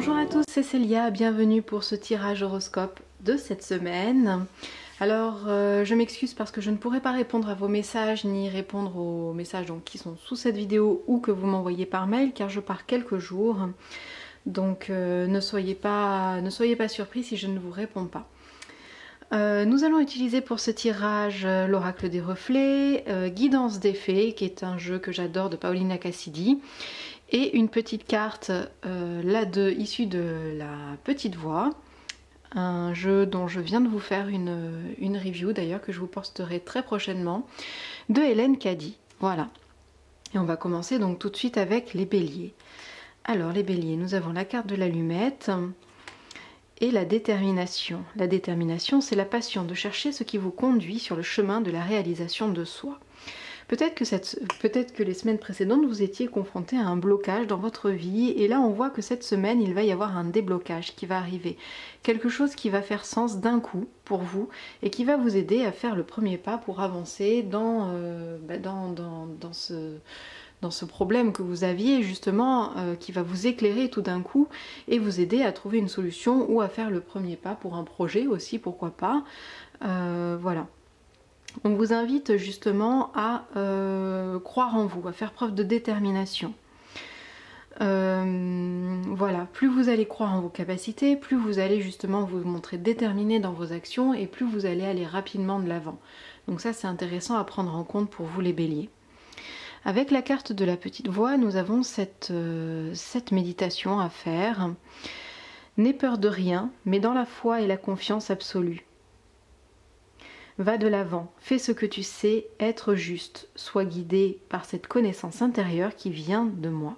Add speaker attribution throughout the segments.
Speaker 1: Bonjour à tous, c'est Célia, bienvenue pour ce tirage horoscope de cette semaine. Alors je m'excuse parce que je ne pourrai pas répondre à vos messages ni répondre aux messages donc, qui sont sous cette vidéo ou que vous m'envoyez par mail car je pars quelques jours. Donc ne soyez pas surpris si je ne vous réponds pas. Nous allons utiliser pour ce tirage l'oracle des reflets, Guidance des fées qui est un jeu que j'adore de Paolina Cassidi. Et une petite carte, issue de la petite voix, un jeu dont je viens de vous faire une review d'ailleurs que je vous posterai très prochainement, de Hélène Caddy. Voilà. Et on va commencer donc tout de suite avec les béliers. Alors les béliers, nous avons la carte de l'allumette et la détermination. La détermination, c'est la passion de chercher ce qui vous conduit sur le chemin de la réalisation de soi. Peut-être que les semaines précédentes, vous étiez confronté à un blocage dans votre vie et là on voit que cette semaine, il va y avoir un déblocage qui va arriver. Quelque chose qui va faire sens d'un coup pour vous et qui va vous aider à faire le premier pas pour avancer dans ce problème que vous aviez justement, qui va vous éclairer tout d'un coup et vous aider à trouver une solution ou à faire le premier pas pour un projet aussi, pourquoi pas. Voilà. On vous invite justement à croire en vous, à faire preuve de détermination. Voilà, plus vous allez croire en vos capacités, plus vous allez justement vous montrer déterminé dans vos actions et plus vous allez aller rapidement de l'avant. Donc ça c'est intéressant à prendre en compte pour vous les béliers. Avec la carte de la petite voix, nous avons cette méditation à faire. N'aie peur de rien, mais dans la foi et la confiance absolue. Va de l'avant, fais ce que tu sais, être juste, sois guidé par cette connaissance intérieure qui vient de moi.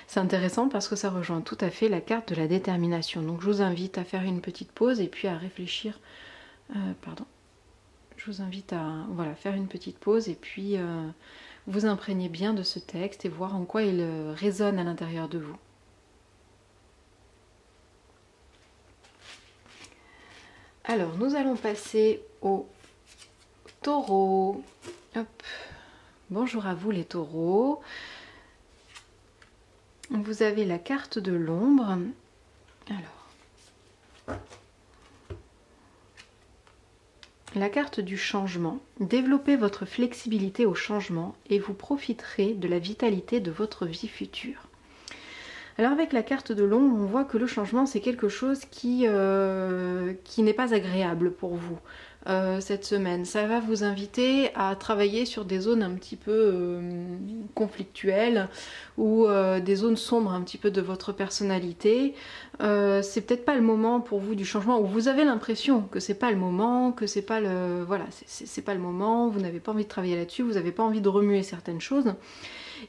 Speaker 1: C'est intéressant parce que ça rejoint tout à fait la carte de la détermination. Donc je vous invite à faire une petite pause et puis à réfléchir. Je vous invite à faire une petite pause et puis vous imprégner bien de ce texte et voir en quoi il résonne à l'intérieur de vous. Alors nous allons passer au Taureau. Hop. Bonjour à vous les taureaux. Vous avez la carte de l'ombre. Alors. La carte du changement. Développez votre flexibilité au changement et vous profiterez de la vitalité de votre vie future. Alors avec la carte de l'ombre, on voit que le changement c'est quelque chose qui n'est pas agréable pour vous cette semaine. Ça va vous inviter à travailler sur des zones un petit peu conflictuelles ou des zones sombres un petit peu de votre personnalité. C'est peut-être pas le moment pour vous du changement, ou vous avez l'impression que c'est pas le moment, que c'est pas le c'est pas le moment, vous n'avez pas envie de travailler là-dessus, vous n'avez pas envie de remuer certaines choses.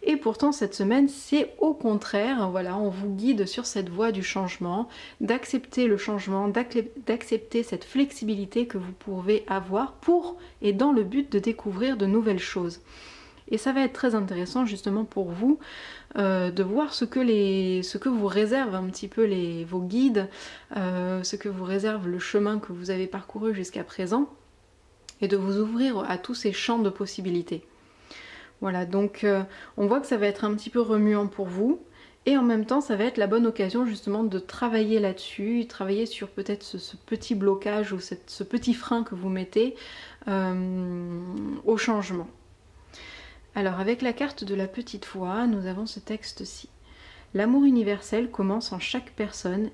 Speaker 1: Et pourtant cette semaine c'est au contraire, voilà, on vous guide sur cette voie du changement, d'accepter le changement, d'accepter cette flexibilité que vous pouvez avoir pour et dans le but de découvrir de nouvelles choses. Et ça va être très intéressant justement pour vous de voir ce que vous réservent un petit peu vos guides, ce que vous réserve le chemin que vous avez parcouru jusqu'à présent et de vous ouvrir à tous ces champs de possibilités. Voilà, donc on voit que ça va être un petit peu remuant pour vous et en même temps ça va être la bonne occasion justement de travailler là-dessus, travailler sur peut-être ce petit blocage ou ce petit frein que vous mettez au changement. Alors avec la carte de la petite voix, nous avons ce texte-ci. L'amour universel commence en chaque personne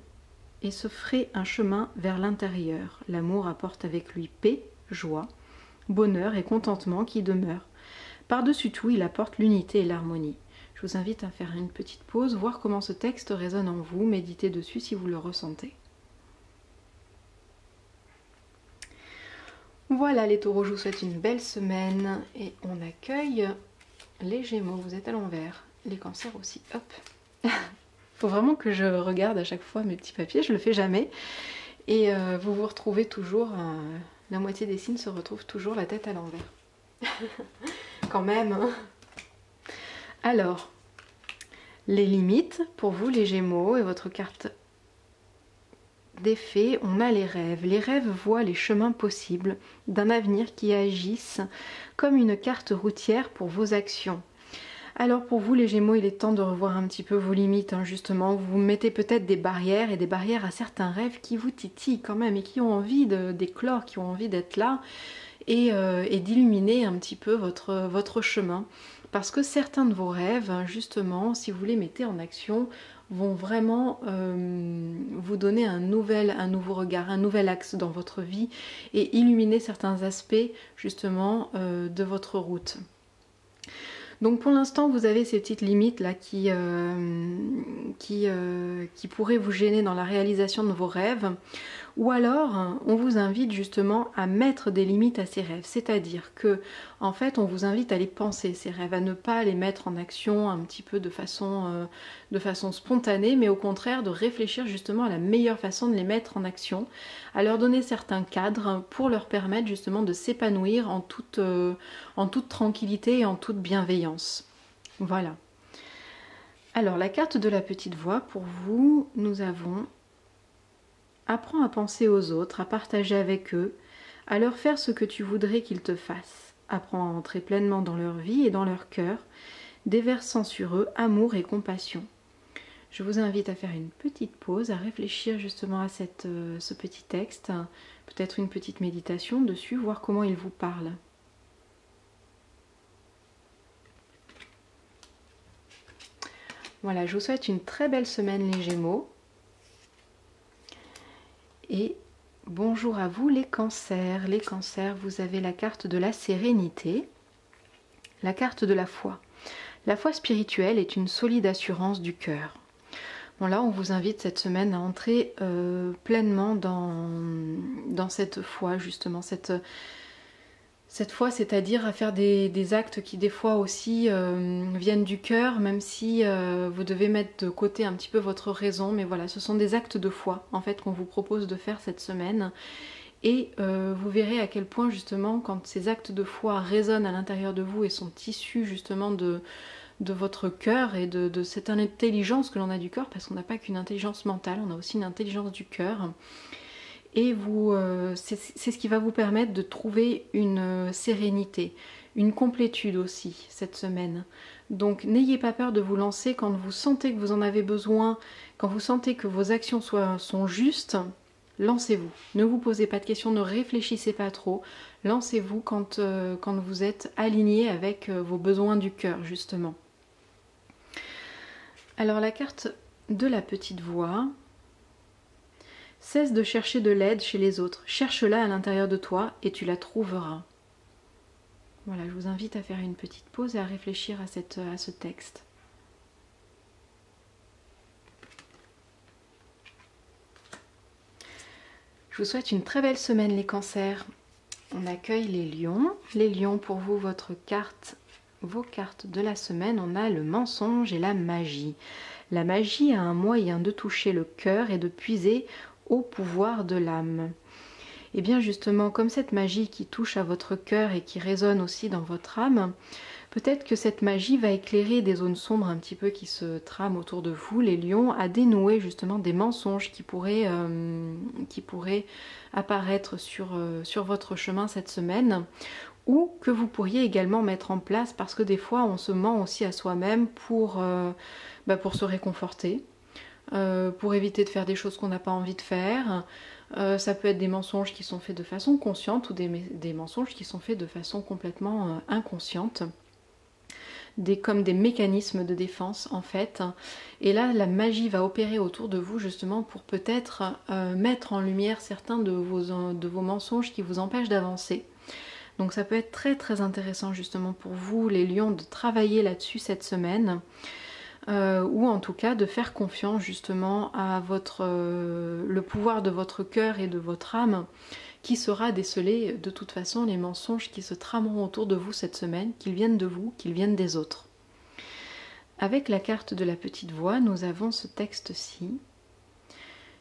Speaker 1: et se ferait un chemin vers l'intérieur. L'amour apporte avec lui paix, joie, bonheur et contentement qui demeurent. Par-dessus tout, il apporte l'unité et l'harmonie. Je vous invite à faire une petite pause, voir comment ce texte résonne en vous, méditez dessus si vous le ressentez. Voilà les taureaux, je vous souhaite une belle semaine et on accueille les gémeaux, vous êtes à l'envers, les cancers aussi, hop. Faut vraiment que je regarde à chaque fois mes petits papiers, je le fais jamais. Et vous vous retrouvez toujours, la moitié des signes se retrouvent toujours la tête à l'envers. Quand même hein. Alors, les limites pour vous les gémeaux et votre carte des fées, on a les rêves. Les rêves voient les chemins possibles d'un avenir qui agissent comme une carte routière pour vos actions. Alors pour vous les Gémeaux, il est temps de revoir un petit peu vos limites, hein, justement. Vous mettez peut-être des barrières et des barrières à certains rêves qui vous titillent quand même et qui ont envie d'éclore, qui ont envie d'être là et d'illuminer un petit peu votre chemin. Parce que certains de vos rêves, justement, si vous les mettez en action, vont vraiment vous donner un nouveau regard, un nouvel axe dans votre vie et illuminer certains aspects justement de votre route. Donc pour l'instant vous avez ces petites limites là qui pourraient vous gêner dans la réalisation de vos rêves. Ou alors on vous invite justement à mettre des limites à ces rêves, c'est-à-dire que en fait on vous invite à les penser ces rêves, à ne pas les mettre en action un petit peu de façon spontanée, mais au contraire de réfléchir justement à la meilleure façon de les mettre en action, à leur donner certains cadres pour leur permettre justement de s'épanouir en toute tranquillité et en toute bienveillance. Voilà. Alors la carte de la petite voix, pour vous, nous avons: apprends à penser aux autres, à partager avec eux, à leur faire ce que tu voudrais qu'ils te fassent. Apprends à entrer pleinement dans leur vie et dans leur cœur, déversant sur eux amour et compassion. Je vous invite à faire une petite pause, à réfléchir justement à ce petit texte, peut-être une petite méditation dessus, voir comment il vous parle. Voilà, je vous souhaite une très belle semaine les Gémeaux. Et bonjour à vous les cancers. Les cancers, vous avez la carte de la sérénité, la carte de la foi. La foi spirituelle est une solide assurance du cœur. Bon là, on vous invite cette semaine à entrer pleinement dans cette foi, justement, cette foi, c'est-à-dire à faire des actes qui des fois aussi viennent du cœur, même si vous devez mettre de côté un petit peu votre raison, mais voilà, ce sont des actes de foi en fait qu'on vous propose de faire cette semaine. Et vous verrez à quel point justement quand ces actes de foi résonnent à l'intérieur de vous et sont issus justement de votre cœur et de cette intelligence que l'on a du cœur, parce qu'on n'a pas qu'une intelligence mentale, on a aussi une intelligence du cœur. Et c'est ce qui va vous permettre de trouver une sérénité, une complétude aussi cette semaine. Donc n'ayez pas peur de vous lancer quand vous sentez que vous en avez besoin, quand vous sentez que vos actions sont justes, lancez-vous. Ne vous posez pas de questions, ne réfléchissez pas trop. Lancez-vous quand vous êtes aligné avec vos besoins du cœur justement. Alors la carte de la petite voix: cesse de chercher de l'aide chez les autres, cherche-la à l'intérieur de toi et tu la trouveras. Voilà, je vous invite à faire une petite pause et à réfléchir à ce texte. Je vous souhaite une très belle semaine les cancers. On accueille les lions. Les lions, pour vous, vos cartes de la semaine, on a le mensonge et la magie. La magie a un moyen de toucher le cœur et de puiser au pouvoir de l'âme. Et bien justement, comme cette magie qui touche à votre cœur et qui résonne aussi dans votre âme, peut-être que cette magie va éclairer des zones sombres un petit peu qui se trament autour de vous, les lions, à dénouer justement des mensonges qui pourraient apparaître sur votre chemin cette semaine, ou que vous pourriez également mettre en place, parce que des fois on se ment aussi à soi-même pour se réconforter, pour éviter de faire des choses qu'on n'a pas envie de faire. Ça peut être des mensonges qui sont faits de façon consciente ou des mensonges qui sont faits de façon complètement inconsciente. Comme des mécanismes de défense en fait. Et là, la magie va opérer autour de vous justement pour peut-être mettre en lumière certains de vos mensonges qui vous empêchent d'avancer. Donc ça peut être très très intéressant justement pour vous les lions de travailler là-dessus cette semaine. Ou en tout cas de faire confiance justement à le pouvoir de votre cœur et de votre âme qui saura déceler de toute façon les mensonges qui se trameront autour de vous cette semaine, qu'ils viennent de vous, qu'ils viennent des autres. Avec la carte de la petite voix, nous avons ce texte-ci.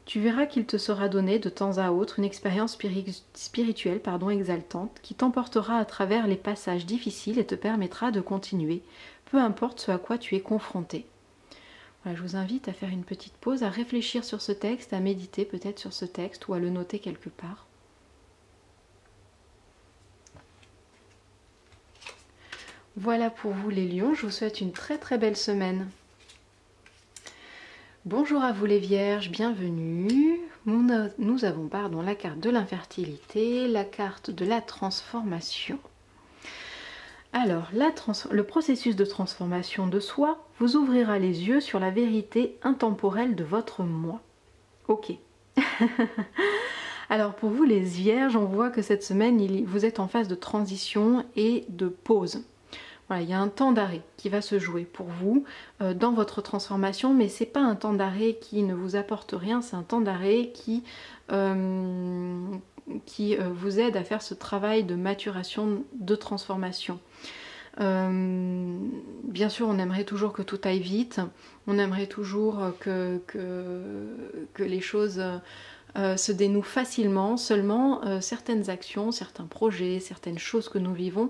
Speaker 1: Tu verras qu'il te sera donné de temps à autre une expérience spirituelle exaltante qui t'emportera à travers les passages difficiles et te permettra de continuer, peu importe ce à quoi tu es confronté. Voilà, je vous invite à faire une petite pause, à réfléchir sur ce texte, à méditer peut-être sur ce texte ou à le noter quelque part. Voilà pour vous les lions, je vous souhaite une très très belle semaine. Bonjour à vous les vierges, bienvenue. Nous avons la carte de l'infertilité, la carte de la transformation. Alors, le processus de transformation de soi vous ouvrira les yeux sur la vérité intemporelle de votre moi. Ok. Alors pour vous les vierges, on voit que cette semaine, vous êtes en phase de transition et de pause. Voilà, il y a un temps d'arrêt qui va se jouer pour vous dans votre transformation, mais c'est pas un temps d'arrêt qui ne vous apporte rien, c'est un temps d'arrêt qui vous aide à faire ce travail de maturation, de transformation. Bien sûr, on aimerait toujours que tout aille vite, on aimerait toujours que les choses se dénouent facilement, seulement certaines actions, certains projets, certaines choses que nous vivons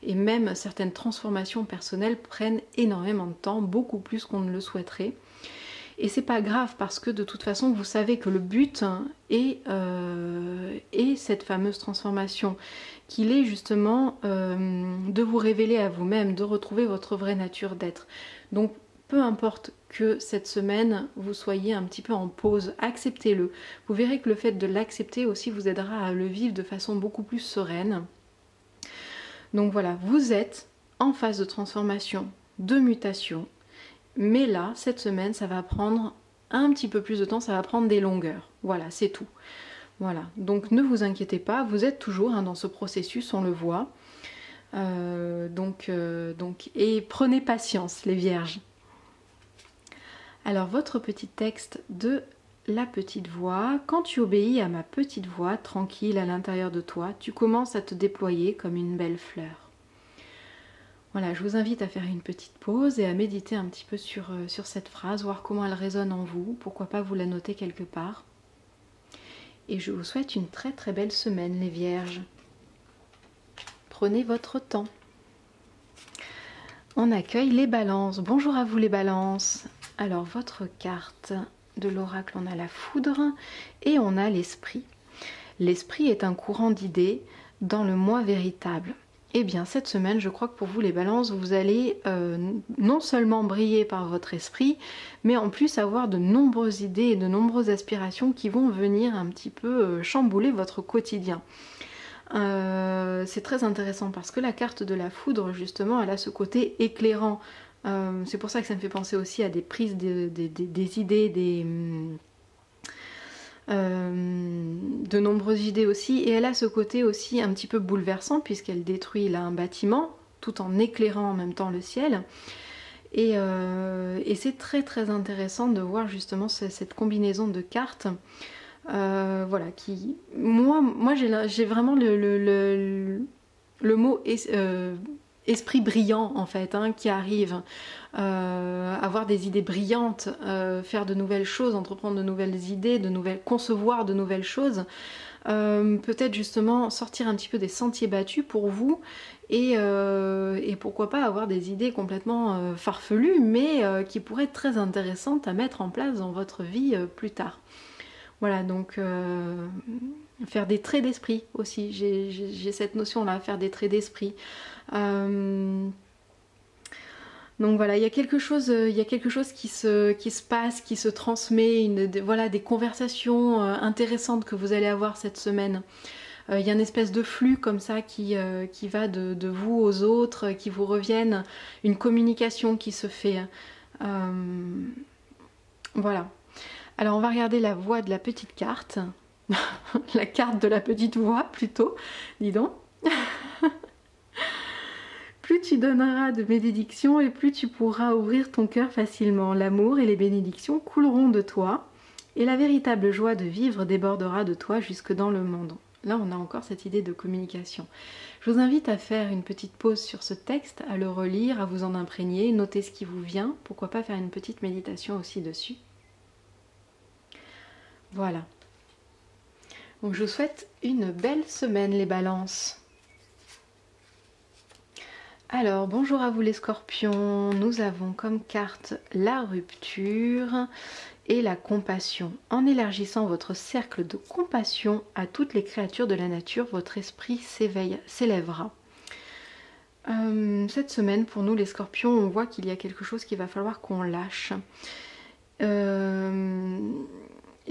Speaker 1: et même certaines transformations personnelles prennent énormément de temps, beaucoup plus qu'on ne le souhaiterait. Et c'est pas grave parce que de toute façon vous savez que le but est cette fameuse transformation, qu'il est justement de vous révéler à vous-même, de retrouver votre vraie nature d'être. Donc peu importe que cette semaine vous soyez un petit peu en pause, acceptez-le. Vous verrez que le fait de l'accepter aussi vous aidera à le vivre de façon beaucoup plus sereine. Donc voilà, vous êtes en phase de transformation, de mutation. Mais là, cette semaine, ça va prendre un petit peu plus de temps, ça va prendre des longueurs. Voilà, c'est tout. Voilà, donc ne vous inquiétez pas, vous êtes toujours dans ce processus, on le voit. Et prenez patience, les vierges. Alors, votre petit texte de la petite voix. Quand tu obéis à ma petite voix, tranquille à l'intérieur de toi, tu commences à te déployer comme une belle fleur. Voilà, je vous invite à faire une petite pause et à méditer un petit peu sur cette phrase, voir comment elle résonne en vous, pourquoi pas vous la noter quelque part. Et je vous souhaite une très très belle semaine les vierges. Prenez votre temps. On accueille les balances. Bonjour à vous les balances. Alors votre carte de l'oracle, on a la foudre et on a l'esprit. L'esprit est un courant d'idées dans le moi véritable. Eh bien cette semaine, je crois que pour vous les balances, vous allez non seulement briller par votre esprit, mais en plus avoir de nombreuses idées et de nombreuses aspirations qui vont venir un petit peu chambouler votre quotidien. C'est très intéressant parce que la carte de la foudre, justement, elle a ce côté éclairant. C'est pour ça que ça me fait penser aussi à des prises des idées, de nombreuses idées aussi, et elle a ce côté aussi un petit peu bouleversant puisqu'elle détruit là un bâtiment tout en éclairant en même temps le ciel, et c'est très très intéressant de voir justement cette combinaison de cartes, voilà, qui moi j'ai vraiment le mot esprit brillant en fait, qui arrive, avoir des idées brillantes, faire de nouvelles choses, entreprendre de nouvelles idées, concevoir de nouvelles choses, peut-être justement sortir un petit peu des sentiers battus pour vous, et pourquoi pas avoir des idées complètement farfelues, mais qui pourraient être très intéressantes à mettre en place dans votre vie plus tard. Voilà, donc faire des traits d'esprit aussi, j'ai cette notion là, faire des traits d'esprit. Donc voilà, il y a quelque chose qui se passe, qui se transmet, voilà, des conversations intéressantes que vous allez avoir cette semaine. Il y a une espèce de flux comme ça qui va de vous aux autres, qui vous reviennent, une communication qui se fait. Voilà. Alors on va regarder la voix de la petite carte, la carte de la petite voix plutôt, dis donc. Plus tu donneras de bénédictions et plus tu pourras ouvrir ton cœur facilement. L'amour et les bénédictions couleront de toi et la véritable joie de vivre débordera de toi jusque dans le monde. Là on a encore cette idée de communication. Je vous invite à faire une petite pause sur ce texte, à le relire, à vous en imprégner, noter ce qui vous vient, pourquoi pas faire une petite méditation aussi dessus. Voilà. Donc je vous souhaite une belle semaine les balances. Alors bonjour à vous les scorpions, nous avons comme carte la rupture et la compassion. En élargissant votre cercle de compassion à toutes les créatures de la nature, votre esprit s'élèvera. Cette semaine, pour nous les scorpions, on voit qu'il y a quelque chose qu'il va falloir qu'on lâche. Et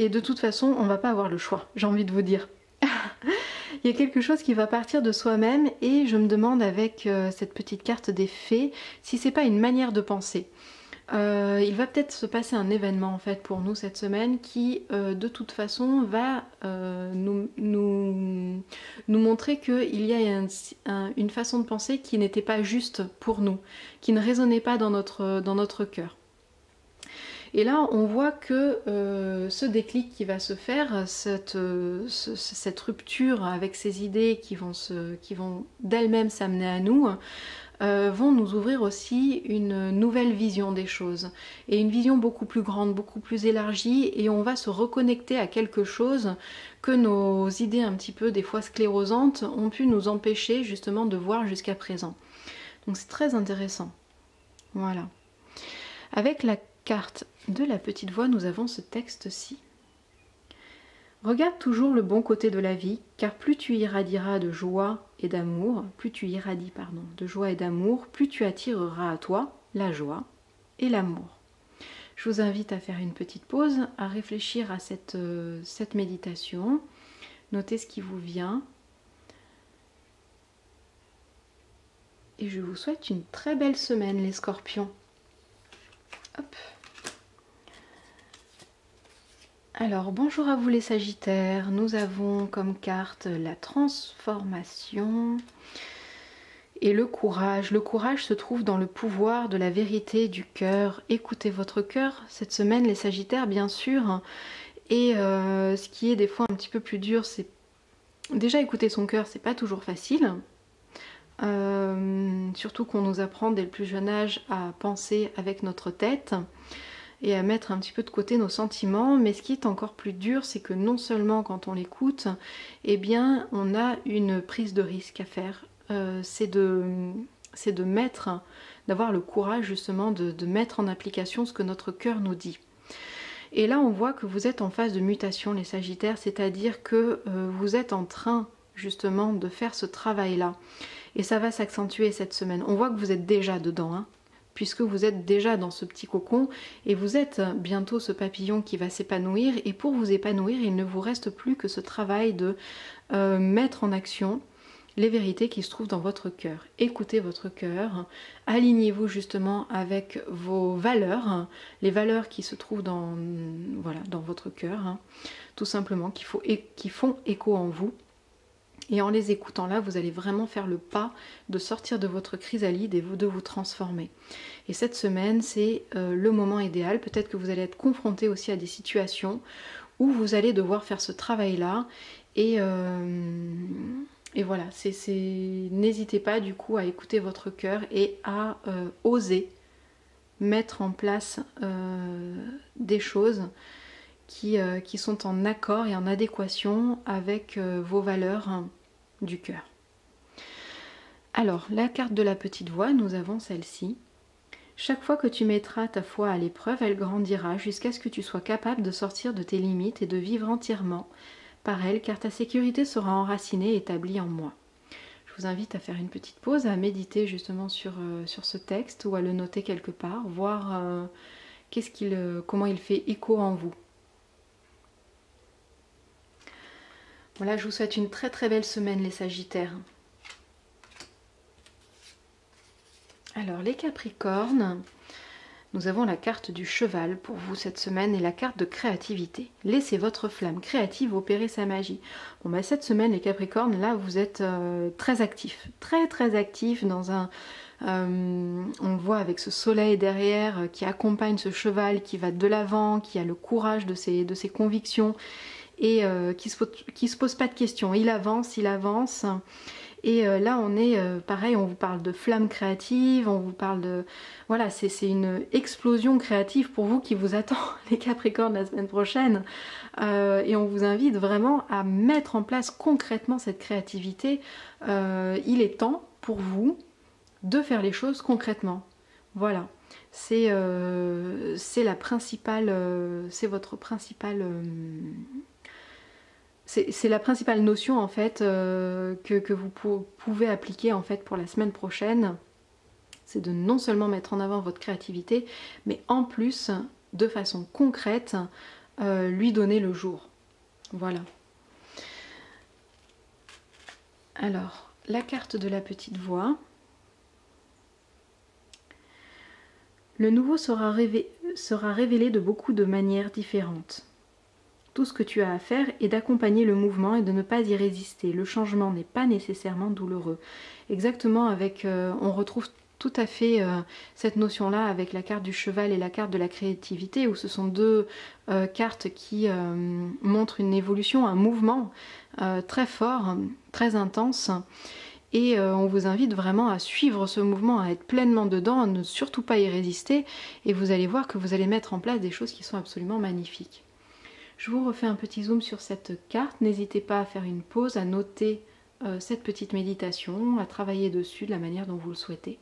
Speaker 1: de toute façon, on va pas avoir le choix, j'ai envie de vous dire. Il y a quelque chose qui va partir de soi-même et je me demande avec cette petite carte des fées si c'est pas une manière de penser. Il va peut-être se passer un événement en fait pour nous cette semaine qui de toute façon va nous montrer qu'il y a une façon de penser qui n'était pas juste pour nous, qui ne résonnait pas dans notre cœur. Et là on voit que ce déclic qui va se faire, cette rupture avec ces idées qui vont d'elles-mêmes s'amener à nous, vont nous ouvrir aussi une nouvelle vision des choses et une vision beaucoup plus grande, beaucoup plus élargie, et on va se reconnecter à quelque chose que nos idées un petit peu des fois sclérosantes ont pu nous empêcher justement de voir jusqu'à présent. Donc c'est très intéressant. Voilà. Avec la carte de la petite voix, nous avons ce texte-ci. Regarde toujours le bon côté de la vie, car plus tu irradieras de joie et d'amour, plus tu attireras à toi la joie et l'amour. Je vous invite à faire une petite pause, à réfléchir à cette méditation, notez ce qui vous vient. Et je vous souhaite une très belle semaine les scorpions. Hop. Alors bonjour à vous les sagittaires, nous avons comme carte la transformation et le courage. Le courage se trouve dans le pouvoir de la vérité du cœur. Écoutez votre cœur cette semaine les sagittaires bien sûr, et ce qui est des fois un petit peu plus dur, c'est déjà écouter son cœur, c'est pas toujours facile. Surtout qu'on nous apprend dès le plus jeune âge à penser avec notre tête et à mettre un petit peu de côté nos sentiments, mais ce qui est encore plus dur, c'est que non seulement quand on l'écoute, eh bien on a une prise de risque à faire, c'est d'avoir le courage justement de mettre en application ce que notre cœur nous dit. Et là on voit que vous êtes en phase de mutation les sagittaires, c'est-à-dire que vous êtes en train justement de faire ce travail-là, et ça va s'accentuer cette semaine. On voit que vous êtes déjà dedans, hein, puisque vous êtes déjà dans ce petit cocon et vous êtes bientôt ce papillon qui va s'épanouir, et pour vous épanouir il ne vous reste plus que ce travail de mettre en action les vérités qui se trouvent dans votre cœur. Écoutez votre cœur, alignez-vous justement avec vos valeurs, les valeurs qui se trouvent dans votre cœur, hein, tout simplement, qui font écho en vous. Et en les écoutant là, vous allez vraiment faire le pas de sortir de votre chrysalide et de vous transformer. Et cette semaine, c'est le moment idéal. Peut-être que vous allez être confronté aussi à des situations où vous allez devoir faire ce travail-là. Et voilà, n'hésitez pas du coup à écouter votre cœur et à oser mettre en place des choses qui sont en accord et en adéquation avec vos valeurs du cœur. Alors, la carte de la petite voix, nous avons celle-ci. Chaque fois que tu mettras ta foi à l'épreuve, elle grandira jusqu'à ce que tu sois capable de sortir de tes limites et de vivre entièrement par elle, car ta sécurité sera enracinée et établie en moi. Je vous invite à faire une petite pause, à méditer justement sur ce texte ou à le noter quelque part, voir comment il fait écho en vous. Voilà, je vous souhaite une très très belle semaine les sagittaires. Alors les capricornes, nous avons la carte du cheval pour vous cette semaine et la carte de créativité. Laissez votre flamme créative opérer sa magie. Bon bah cette semaine les capricornes, là vous êtes très actifs, très très actifs dans un... on le voit avec ce soleil derrière qui accompagne ce cheval qui va de l'avant, qui a le courage de ses convictions et qui se pose pas de questions. Il avance. Et là on est pareil, on vous parle de flamme créative, on vous parle de... Voilà, c'est une explosion créative pour vous qui vous attend les Capricornes la semaine prochaine. Et on vous invite vraiment à mettre en place concrètement cette créativité. Il est temps pour vous de faire les choses concrètement. Voilà, c'est votre principale c'est la principale notion en fait que vous pouvez appliquer en fait pour la semaine prochaine. C'est de non seulement mettre en avant votre créativité, mais en plus, de façon concrète, lui donner le jour. Voilà. Alors, la carte de la petite voix. Le nouveau sera révélé de beaucoup de manières différentes. Tout ce que tu as à faire est d'accompagner le mouvement et de ne pas y résister. Le changement n'est pas nécessairement douloureux. Exactement, on retrouve tout à fait cette notion-là avec la carte du cheval et la carte de la créativité, où ce sont deux cartes qui montrent une évolution, un mouvement très fort, très intense. Et on vous invite vraiment à suivre ce mouvement, à être pleinement dedans, à ne surtout pas y résister. Et vous allez voir que vous allez mettre en place des choses qui sont absolument magnifiques. Je vous refais un petit zoom sur cette carte. N'hésitez pas à faire une pause, à noter cette petite méditation, à travailler dessus de la manière dont vous le souhaitez.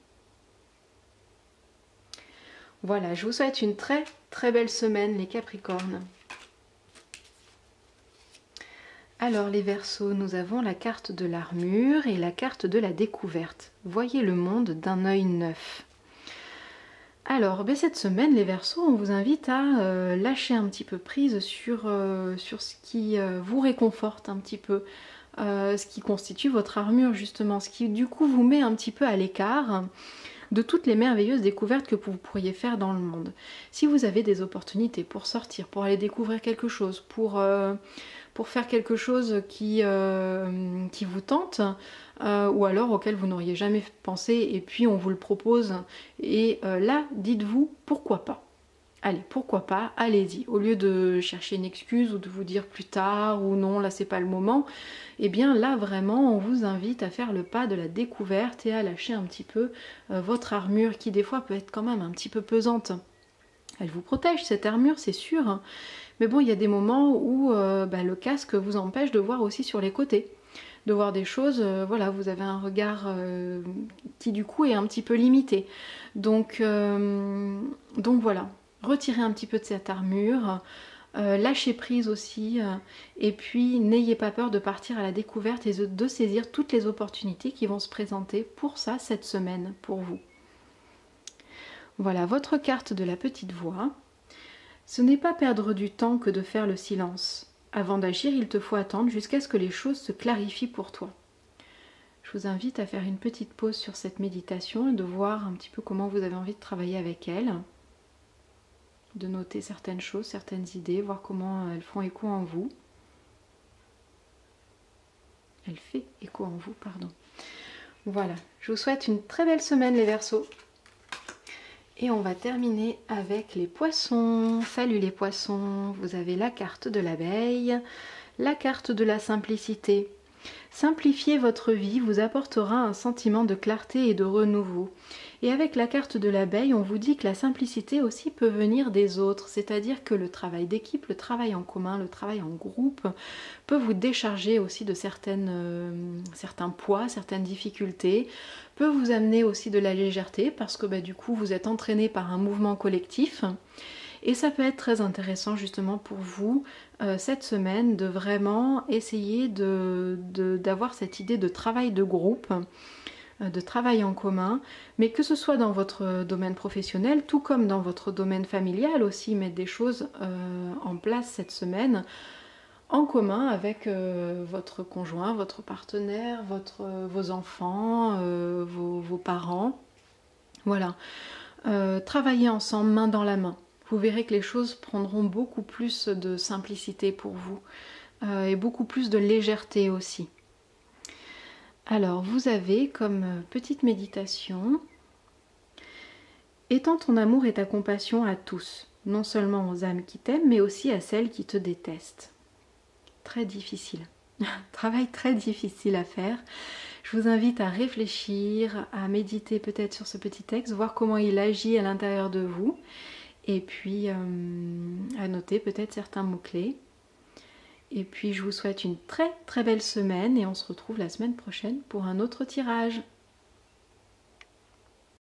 Speaker 1: Voilà, je vous souhaite une très très belle semaine les Capricornes. Alors les Verseaux, nous avons la carte de l'armure et la carte de la découverte. Voyez le monde d'un œil neuf. Alors, cette semaine, les Verseaux, on vous invite à lâcher un petit peu prise sur ce qui vous réconforte un petit peu, ce qui constitue votre armure justement, ce qui du coup vous met un petit peu à l'écart de toutes les merveilleuses découvertes que vous pourriez faire dans le monde. Si vous avez des opportunités pour sortir, pour aller découvrir quelque chose, pour faire quelque chose qui vous tente, ou alors auquel vous n'auriez jamais pensé, et puis on vous le propose, et là, dites-vous, pourquoi pas ? Allez, pourquoi pas, allez-y. Au lieu de chercher une excuse ou de vous dire plus tard ou non, là c'est pas le moment, et bien là vraiment on vous invite à faire le pas de la découverte et à lâcher un petit peu votre armure qui des fois peut être quand même un petit peu pesante. Elle vous protège cette armure, c'est sûr, hein. Mais bon, il y a des moments où le casque vous empêche de voir aussi sur les côtés, de voir des choses, voilà, vous avez un regard qui du coup est un petit peu limité. Donc voilà. Retirez un petit peu de cette armure, lâchez prise aussi, et puis n'ayez pas peur de partir à la découverte et de saisir toutes les opportunités qui vont se présenter pour ça cette semaine, pour vous. Voilà, votre carte de la petite voix. Ce n'est pas perdre du temps que de faire le silence. Avant d'agir, il te faut attendre jusqu'à ce que les choses se clarifient pour toi. Je vous invite à faire une petite pause sur cette méditation et de voir un petit peu comment vous avez envie de travailler avec elle. De noter certaines choses, certaines idées, voir comment elles font écho en vous. Elle fait écho en vous, pardon. Voilà, je vous souhaite une très belle semaine les Verseaux. Et on va terminer avec les Poissons. Salut les Poissons, vous avez la carte de l'abeille, la carte de la simplicité. Simplifier votre vie vous apportera un sentiment de clarté et de renouveau. Et avec la carte de l'abeille, on vous dit que la simplicité aussi peut venir des autres, c'est-à-dire que le travail d'équipe, le travail en commun, le travail en groupe peut vous décharger aussi de certains poids, certaines difficultés, peut vous amener aussi de la légèreté parce que du coup vous êtes entraîné par un mouvement collectif. Et ça peut être très intéressant justement pour vous cette semaine de vraiment essayer d'avoir cette idée de travail de groupe, de travail en commun, mais que ce soit dans votre domaine professionnel, tout comme dans votre domaine familial aussi, mettre des choses en place cette semaine en commun avec votre conjoint, votre partenaire, vos enfants, vos parents. Voilà. Travailler ensemble, main dans la main. Vous verrez que les choses prendront beaucoup plus de simplicité pour vous et beaucoup plus de légèreté aussi. Alors, vous avez comme petite méditation « Étends ton amour et ta compassion à tous, non seulement aux âmes qui t'aiment, mais aussi à celles qui te détestent. » Très difficile. Travail très difficile à faire. Je vous invite à réfléchir, à méditer peut-être sur ce petit texte, voir comment il agit à l'intérieur de vous. Et puis à noter peut-être certains mots-clés. Et puis je vous souhaite une très très belle semaine et on se retrouve la semaine prochaine pour un autre tirage.